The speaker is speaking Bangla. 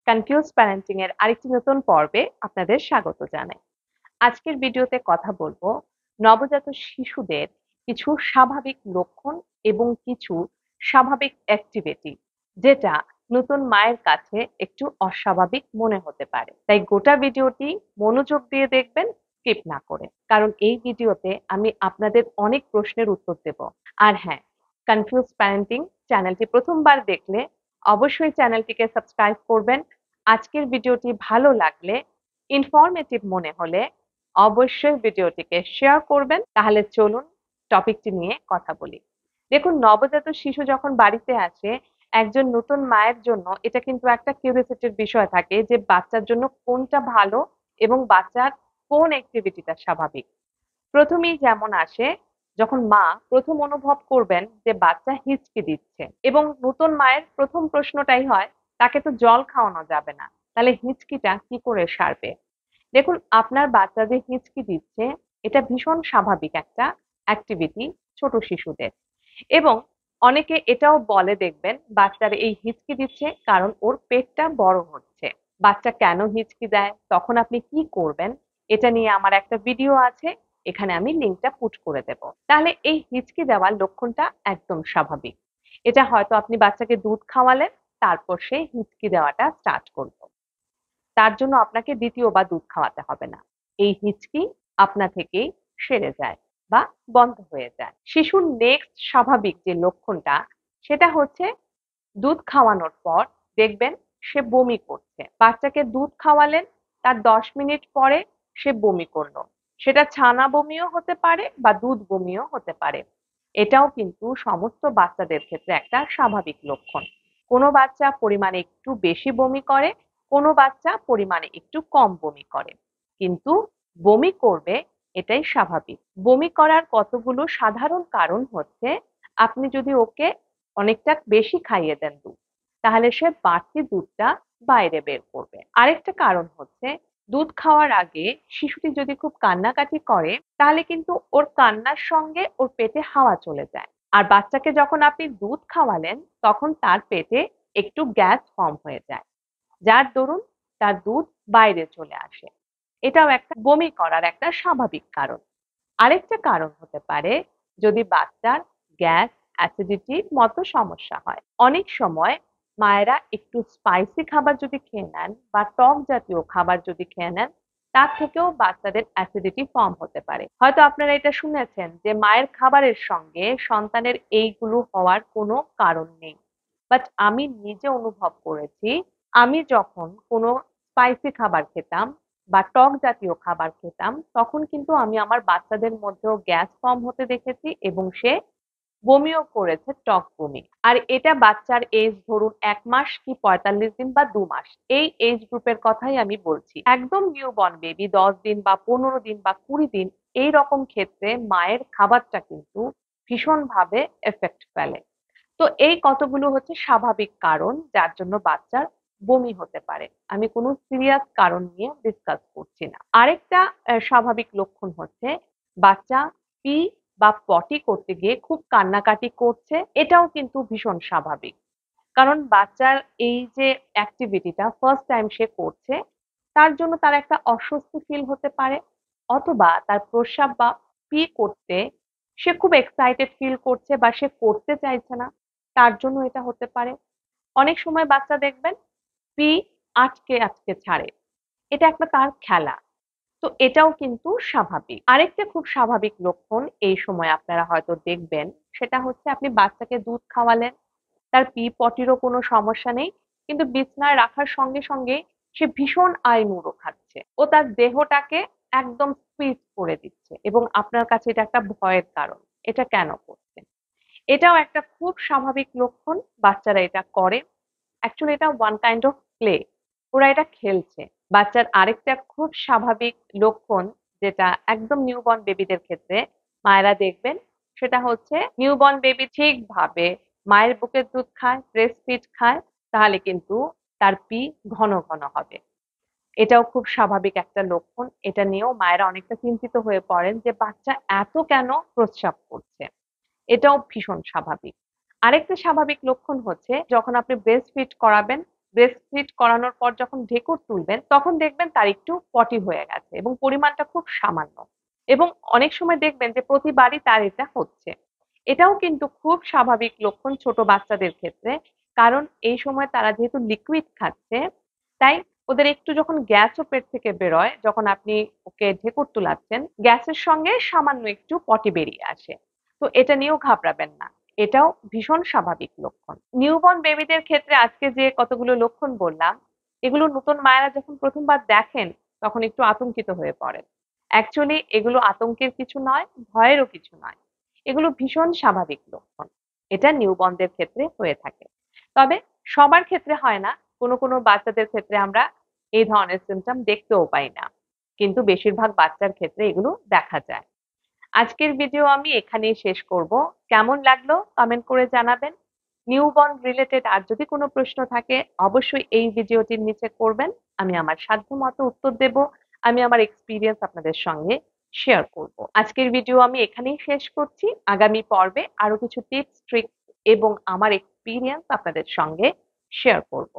কনফিউজ প্যারেন্টিং এর আরেকটি নতুন পর্বে আপনাদের স্বাগত জানাই। আজকের ভিডিওতে কথা বলবো নবজাত শিশুদের কিছু স্বাভাবিক লক্ষণ এবং কিছু স্বাভাবিক অ্যাক্টিভিটি যেটা নতুন মায়ের কাছে একটু অস্বাভাবিক মনে হতে পারে। তাই গোটা ভিডিওটি মনোযোগ দিয়ে দেখবেন, স্কিপ না করে। কারণ এই ভিডিওতে আমি আপনাদের অনেক প্রশ্নের উত্তর দেব। আর হ্যাঁ, কনফিউজ প্যারেন্টিং চ্যানেলটি প্রথমবার দেখলে অবশ্যই চ্যানেলটিকে সাবস্ক্রাইব করবেন। আজকের ভিডিওটি ভালো লাগলে, ইনফরমেটিভ মনে হলে অবশ্যই ভিডিওটিকে শেয়ার করবেন। তাহলে চলুন টপিকটি নিয়ে কথা বলি। দেখুন, নবজাত শিশু যখন বাড়িতে আসে, একজন নতুন মায়ের জন্য এটা কিন্তু একটা কিউরিওসিটির বিষয় থাকে যে বাচ্চার জন্য কোনটা ভালো এবং বাচ্চার কোন অ্যাক্টিভিটিটা স্বাভাবিক। প্রথমেই যেমন আসে, যখন মা প্রথম অনুভব করবেন যে বাচ্চা হিঁচকি দিচ্ছে এবং নতুন মায়ের প্রথম প্রশ্নটাই হয়, তাকে তো জল খাওয়ানো যাবে না, তাহলে হিঁচকিটা কি করে সারবে? দেখুন, আপনার বাচ্চা যে হিঁচকি দিচ্ছে, এটা ভীষণ স্বাভাবিক একটা অ্যাক্টিভিটি ছোট শিশুদের। এবং অনেকে এটাও বলে, দেখবেন বাচ্চার এই হিঁচকি দিচ্ছে কারণ ওর পেটটা বড় হচ্ছে। বাচ্চা কেন হিঁচকি দেয়, তখন আপনি কি করবেন, এটা নিয়ে আমার একটা ভিডিও আছে, এখানে আমি লিঙ্কটা পুট করে দেব। তাহলে এই হিঁচকি দেওয়ার লক্ষণটা একদম স্বাভাবিক। এটা হয়তো আপনি বাচ্চাকে দুধ খাওয়ালেন, তারপর সে হিঁচকি দেওয়াটা স্টার্ট করলো। তার জন্য আপনাকে দ্বিতীয়বার দুধ খাওয়াতে হবে না। এই হিঁচকি আপনা থেকেই সেরে যায় বা বন্ধ হয়ে যায়। শিশুর নেক্সট স্বাভাবিক যে লক্ষণটা, সেটা হচ্ছে দুধ খাওয়ানোর পর দেখবেন সে বমি করছে। বাচ্চাকে দুধ খাওয়ালেন, তার 10 মিনিট পরে সে বমি করলো। সেটা ছানা বমিও হতে পারে বা দুধ বমিও হতে পারে। এটাও কিন্তু সমস্ত বাচ্চাদের ক্ষেত্রে একটা স্বাভাবিক লক্ষণ। কোনো বাচ্চা পরিমাণে একটু বেশি বমি করে, কোনো বাচ্চা পরিমাণে একটু কম বমি করে, কিন্তু বমি করবে, এটাই স্বাভাবিক। বমি করার কতগুলো সাধারণ কারণ হচ্ছে, আপনি যদি ওকে অনেকটা বেশি খাইয়ে দেন দুধ, তাহলে সে বাড়তি দুধটা বাইরে বের করবে। আরেকটা কারণ হচ্ছে, দুধ খাওয়ার আগে শিশুটি যদি খুব কান্নাকাটি করে, তাহলে কিন্তু ওর কান্নার সঙ্গে ওর পেটে হাওয়া চলে যায়। আর বাচ্চাকে যখন আপনি দুধ খাওয়ালেন, তখন তার পেটে একটু গ্যাস ফর্ম হয়ে যায়, যার দরুন তার দুধ বাইরে চলে আসে। এটাও একটা বমি করার একটা স্বাভাবিক কারণ। আরেকটা কারণ হতে পারে, যদি বাচ্চার গ্যাস, অ্যাসিডিটির মতো সমস্যা হয়। অনেক সময় মায়েরা একটু স্পাইসি খাবার যদি খেয়ে নেন বা টক জাতীয় খাবার যদি খেয়ে নেন, তার থেকেও বাচ্চাদের অ্যাসিডিটি ফর্ম হতে পারে। হয়তো আপনারা এটা শুনেছেন যে মায়ের খাবারের সঙ্গে সন্তানের এইগুলো হওয়ার কোনো কারণ নেই। বাট আমি নিজে অনুভব করেছি, আমি যখন কোনো স্পাইসি খাবার খেতাম বা টক জাতীয় খাবার খেতাম, তখন কিন্তু আমি আমার বাচ্চাদের মধ্যেও গ্যাস ফর্ম হতে দেখেছি এবং সে বমিও করেছে, টক বমি। আর এটা বাচ্চার এজ ধরুন 1 মাস কি 45 দিন বা 2 মাস, এই এজ গ্রুপের কথাই আমি বলছি। একদম নিউবর্ন বেবি 10 দিন বা 15 দিন বা 20 দিন, এই রকম ক্ষেত্রে মায়ের খাবারটা কিন্তু ভীষণভাবে এফেক্ট ফেলে। তো এই কতগুলো হচ্ছে স্বাভাবিক কারণ যার জন্য বাচ্চার বমি হতে পারে। আমি কোনো সিরিয়াস কারণ নিয়ে ডিসকাস করছি না। আরেকটা স্বাভাবিক লক্ষণ হচ্ছে, বাচ্চা পি বা পটি করতে গিয়ে খুব কান্নাকাটি করছে, এটাও কিন্তু ভীষণ স্বাভাবিক। কারণ বাচ্চার এই যে অ্যাক্টিভিটিটা ফার্স্ট টাইম সে করছে, তার জন্য তার একটা অস্বস্তি ফিল হতে পারে, অথবা তার প্রস্রাব বা পি করতে সে খুব এক্সাইটেড ফিল করছে বা সে করতে চাইছে না, তার জন্য এটা হতে পারে। অনেক সময় বাচ্চা দেখবেন পি আটকে আটকে ছাড়ে, এটা একটা তার খেলা। তো এটাও কিন্তু স্বাভাবিক। আরেকটা খুব স্বাভাবিক লক্ষণ এই সময় আপনারা হয়তো দেখবেন, সেটা হচ্ছে আপনি বাচ্চাকে দুধ খাওয়ালেন, তার পি পটিরও কোনো সমস্যা নেই, কিন্তু বিছনায় রাখার সঙ্গে সঙ্গে সে ভীষণ আইমুড়ো খাচ্ছে, ও তার দেহটাকে একদম স্কুইজ করে দিচ্ছে এবং আপনার কাছে এটা একটা ভয়ের কারণ। এটা কেন করছে? এটাও একটা খুব স্বাভাবিক লক্ষণ, বাচ্চারা এটা করে। অ্যাকচুয়ালি এটা ওয়ান কাইন্ড অফ প্লে, ওরা এটা খেলছে। বাচ্চার আরেকটা খুব স্বাভাবিক লক্ষণ, যেটা একদম নিউবর্ন বেবিদের ক্ষেত্রে মায়েরা দেখবেন, সেটা হচ্ছে নিউবর্ন বেবি ঠিকভাবে মায়ের বুকের দুধ খায়, ব্রেস্ট ফিড খায়, তাহলে কিন্তু তার পি ঘন ঘন হবে। এটাও খুব স্বাভাবিক একটা লক্ষণ। এটা নিয়েও মায়েরা অনেকটা চিন্তিত হয়ে পড়েন যে বাচ্চা এত কেন প্রস্রাব করছে। এটাও ভীষণ স্বাভাবিক। আরেকটা স্বাভাবিক লক্ষণ হচ্ছে, যখন আপনি ব্রেস্ট ফিড করাবেন, ব্রেস্ট ফিড করানোর পর যখন ঢেকুর তুলবেন তখন দেখবেন তার একটু পটি হয়ে গেছে এবং পরিমাণটা খুব সামান্য। এবং অনেক সময় দেখবেন যে প্রতিবারই তার এটা হচ্ছে। এটাও কিন্তু খুব স্বাভাবিক লক্ষণ ছোট বাচ্চাদের ক্ষেত্রে। কারণ এই সময় তারা যেহেতু লিকুইড খাচ্ছে, তাই ওদের একটু যখন গ্যাসও পেট থেকে বেরোয়, যখন আপনি ওকে ঢেকুর তুলাচ্ছেন, গ্যাসের সঙ্গে সামান্য একটু পটি বেরিয়ে আসে। তো এটা নিয়েও ঘাবড়াবেন না। এটাও ভীষণ স্বাভাবিক লক্ষণ। নিউবর্ন বেবিদের ক্ষেত্রে আজকে যে কতগুলো লক্ষণ বললাম, এগুলো নতুন মায়েরা যখন প্রথমবার দেখেন তখন একটু আতঙ্কিত হয়ে পড়েন। অ্যাকচুয়ালি এগুলো আতঙ্কের কিছু নয়, ভয়েরও কিছু নয়। এগুলো ভীষণ স্বাভাবিক লক্ষণ। এটা নিউবর্নদের ক্ষেত্রে হয়ে থাকে। তবে সবার ক্ষেত্রে হয় না। কোনো বাচ্চাদের ক্ষেত্রে আমরা এই ধরনের সিমটম দেখতেও পাই না। কিন্তু বেশিরভাগ বাচ্চার ক্ষেত্রে এগুলো দেখা যায়। আজকের ভিডিও আমি এখানেই শেষ করব। কেমন লাগলো কমেন্ট করে জানাবেন। নিউবর্ন রিলেটেড আর যদি কোনো প্রশ্ন থাকে অবশ্যই এই ভিডিওটির নিচে করবেন। আমি আমার সাধ্যমতো উত্তর দেব। আমি আমার এক্সপিরিয়েন্স আপনাদের সঙ্গে শেয়ার করব। আজকের ভিডিও আমি এখানেই শেষ করছি। আগামী পর্বে আরো কিছু টিপস, ট্রিক্স এবং আমার এক্সপিরিয়েন্স আপনাদের সঙ্গে শেয়ার করব।